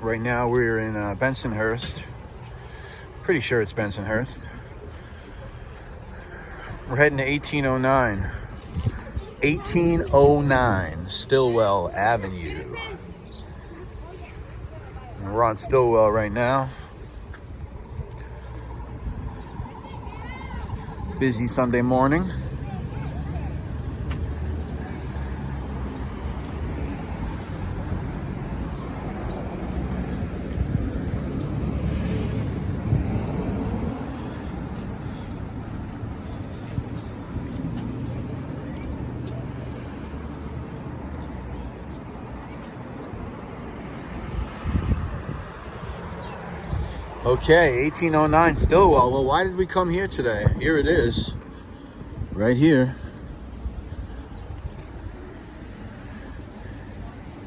Right now we're in Bensonhurst. Pretty sure it's Bensonhurst. We're heading to 1809. 1809 Stillwell Avenue. And we're on Stillwell right now. Busy Sunday morning. Okay, 1809 Stillwell. Well, why did we come here today? Here it is. Right here.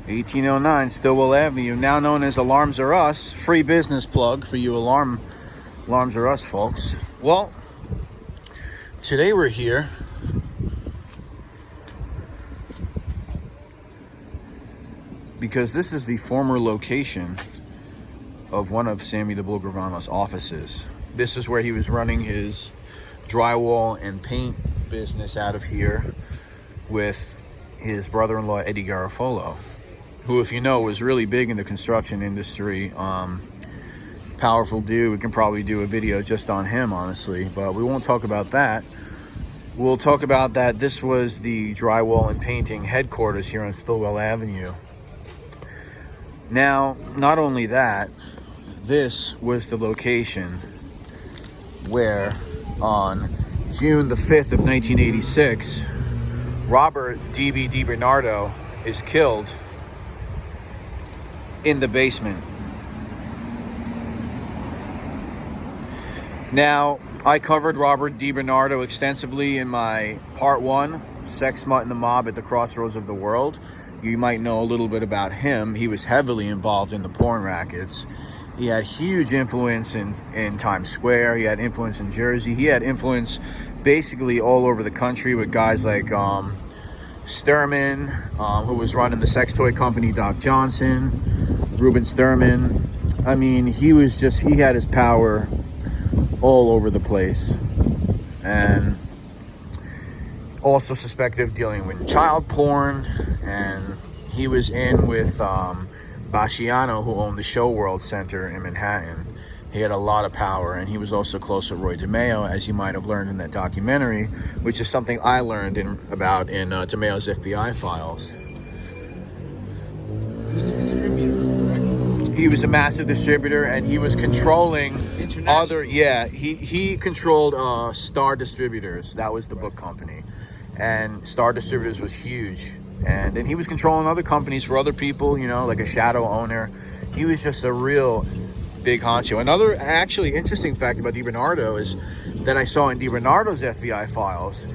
1809 Stillwell Avenue, now known as Alarms Are Us. Free business plug for you Alarms Are Us folks. Well, today we're here because this is the former location of one of Sammy the Bull Gravano's offices. This is where he was running his drywall and paint business out of here with his brother-in-law Eddie Garofolo, who, if you know, was really big in the construction industry. Powerful dude. We can probably do a video just on him, honestly, but we won't talk about that. We'll talk about that this was the drywall and painting headquarters here on Stillwell Avenue. Now, not only that, this was the location where on June the 5th of 1986, Robert D.B. DiBernardo is killed in the basement. Now, I covered Robert DiBernardo extensively in my part 1, Sex, Smut, and the Mob at the Crossroads of the World. You might know a little bit about him. He was heavily involved in the porn rackets. He had huge influence in Times Square. He had influence in Jersey. He had influence basically all over the country with guys like Sturman, who was running the sex toy company, Doc Johnson, Ruben Sturman. I mean, he had his power all over the place. And also suspected of dealing with child porn. And he was in with Basciano, who owned the Show World Center in Manhattan. He had a lot of power, and he was also close with Roy DeMeo, as you might have learned in that documentary, which is something I learned about in DeMeo's FBI files. He was a distributor, correct? He was a massive distributor, and he was controlling other. Yeah, he controlled Star Distributors. That was the book company, and Star Distributors was huge. And then he was controlling other companies for other people, you know, like a shadow owner. He was just a real big honcho. Another actually interesting fact about DiBernardo is that I saw in DiBernardo's FBI files,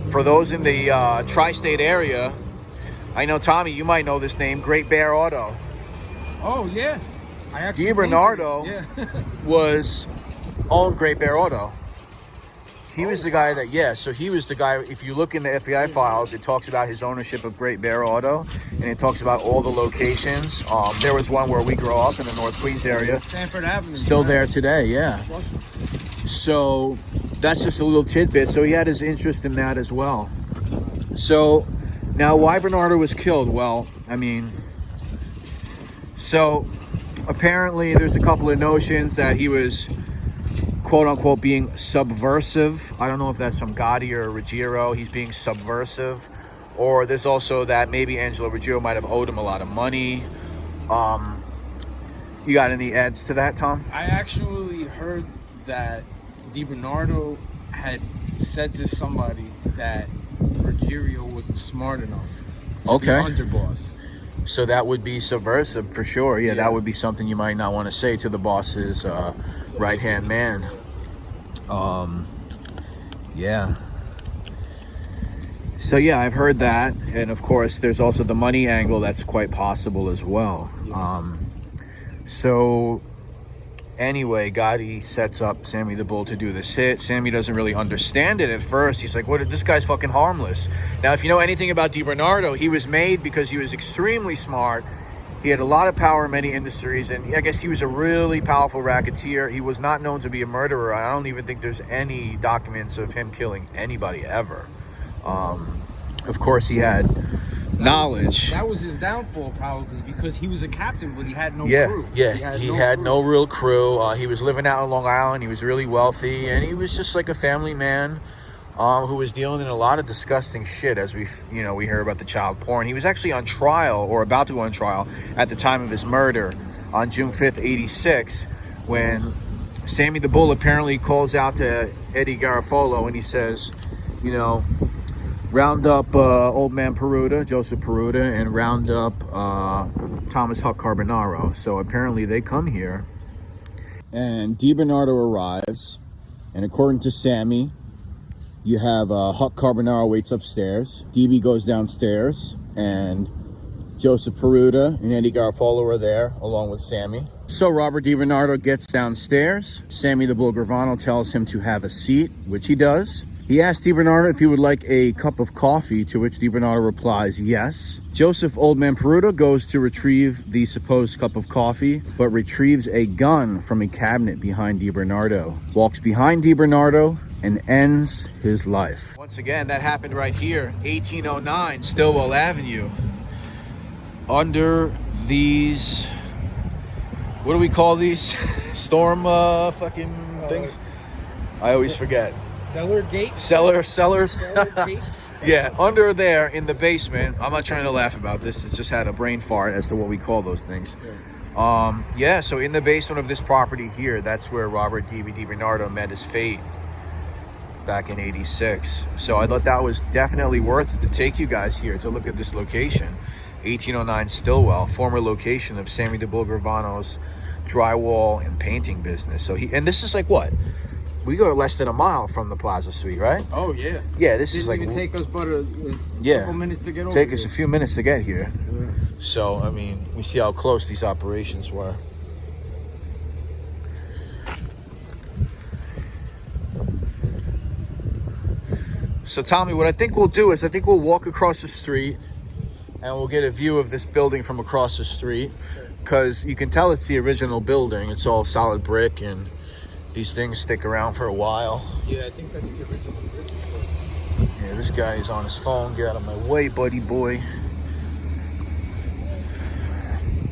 for those in the tri-state area, I know, Tommy, you might know this name, Great Bear Auto. Oh, yeah. DiBernardo owned Great Bear Auto. He was the guy so he was the guy, if you look in the FBI files, it talks about his ownership of Great Bear Auto, and it talks about all the locations. There was one where we grew up in the North Queens area. Sanford Avenue. Still there today, yeah. So that's just a little tidbit. So he had his interest in that as well. So now why Bernardo was killed? Well, I mean, so apparently there's a couple of notions that he was quote unquote being subversive. I don't know if that's from Gotti or Ruggiero. He's being subversive. Or there's also that maybe Angelo Ruggiero might have owed him a lot of money. You got any ads to that, Tom? I actually heard that DiBernardo had said to somebody that Ruggiero wasn't smart enough to be underboss. So that would be subversive for sure. Yeah, that would be something you might not want to say to the boss's right-hand man. Yeah. So yeah, I've heard that. And of course, there's also the money angle that's quite possible as well. So anyway, Gotti sets up Sammy the Bull to do this hit. Sammy doesn't really understand it at first. He's like, this guy's fucking harmless. Now, if you know anything about DiBernardo, he was made because he was extremely smart. He had a lot of power in many industries, and I guess he was a really powerful racketeer. He was not known to be a murderer. I don't even think there's any documents of him killing anybody ever. Of course, he had knowledge. That was his downfall, probably, because he was a captain, but he had no crew. Yeah, he had no real crew. He was living out on Long Island. He was really wealthy, and he was just like a family man who was dealing in a lot of disgusting shit, as we hear about the child porn. He was actually on trial, or about to go on trial, at the time of his murder on June 5th, 86, when Sammy the Bull apparently calls out to Eddie Garofalo, and he says, round up old man Peruta, Joseph Peruta, and round up Thomas Huck Carbonaro. So apparently they come here, and DiBernardo arrives, and according to Sammy, you have Huck Carbonaro waits upstairs, DB goes downstairs, and Joseph Peruta and Eddie Garofalo are there along with Sammy. So Robert DiBernardo gets downstairs. Sammy the Bull Gravano tells him to have a seat, which he does. He asks DiBernardo if he would like a cup of coffee, to which DiBernardo replies yes. Joseph Old Man Peruta goes to retrieve the supposed cup of coffee, but retrieves a gun from a cabinet behind DiBernardo, walks behind DiBernardo, and ends his life. Once again, that happened right here, 1809 Stillwell Avenue. Under these, what do we call these? Storm fucking things? I always forget. Cellar gates? Cellars. Cellar gates? Yeah, under there in the basement. I'm not trying to laugh about this. It's just had a brain fart as to what we call those things. Yeah, so in the basement of this property here, that's where Robert DiBernardo met his fate back in 86. So I thought that was definitely worth it to take you guys here to look at this location. 1809 Stillwell, former location of Sammy the Bull Gravano's drywall and painting business. So and this is like what? We go less than a mile from the Plaza Suite, right? Oh yeah. Yeah, this is like. Didn't even take us but a couple minutes to get over. Take us a few minutes to get here. Yeah. So I mean, we see how close these operations were. So Tommy, what I think we'll do is we'll walk across the street, and we'll get a view of this building from across the street, because you can tell it's the original building. It's all solid brick, and these things stick around for a while. Yeah, I think that's the original. Yeah, this guy is on his phone. Get out of my way, buddy boy.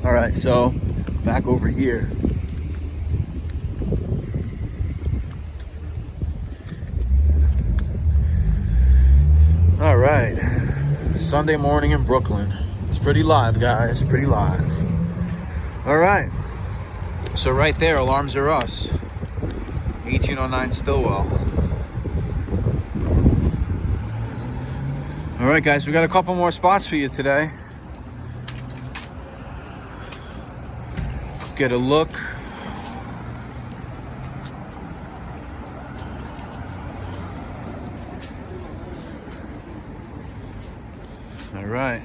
All right, so back over here. All right, Sunday morning in Brooklyn. It's pretty live, guys, pretty live. All right, so right there, Alarms Are Us. 1809 Stillwell. All right, guys, we got a couple more spots for you today. Get a look. All right.